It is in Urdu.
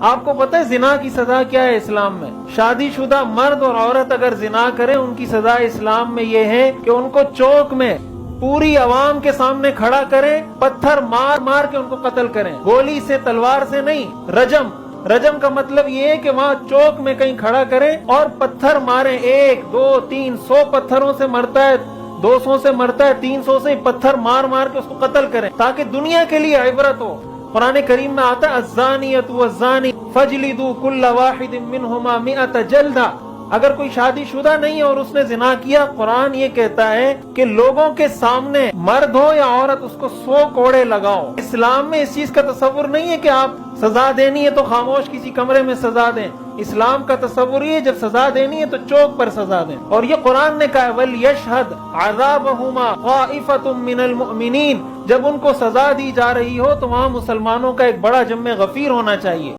آپ کو پتہ ہے زنا کی سزا کیا ہے اسلام میں؟ شادی شدہ مرد اور عورت اگر زنا کریں ان کی سزا اسلام میں یہ ہے کہ ان کو چوک میں پوری عوام کے سامنے کھڑا کریں، پتھر مار مار کے ان کو قتل کریں، گولی سے تلوار سے نہیں، رجم کا مطلب یہ ہے کہ وہاں چوک میں کہیں کھڑا کریں اور پتھر ماریں، 1 2 3 100 پتھروں سے مرتا ہے، 200 سے مرتا ہے، 300 سے پتھر مار مار کے اس کو قتل کریں تاکہ دنیا کے لیے عبرت ہو۔ قرآن کریم میں آتا ہے الزانیۃ والزانی فاجلدوا کل واحد منہما 100 جلدہ۔ اگر کوئی شادی شدہ نہیں ہے اور اس نے زنا کیا، قرآن یہ کہتا ہے کہ لوگوں کے سامنے مرد ہو یا عورت اس کو 100 کوڑے لگاؤ۔ اسلام میں اس چیز کا تصور نہیں ہے کہ آپ سزا دینی ہے تو خاموش کسی کمرے میں سزا دیں۔ اسلام کا تصور یہ ہے جب سزا دینی ہے تو چوک پر سزا دیں، اور یہ قرآن نے کہا ہے وَلْيَشْهَدْ عَذَابَهُمَا طَائِفَةٌ مِّنَ الْمُؤْمِنِينَ۔ جب ان کو سزا دی جا رہی ہو تو وہاں مسلمانوں کا ایک بڑا جمع غفیر ہونا چاہیے۔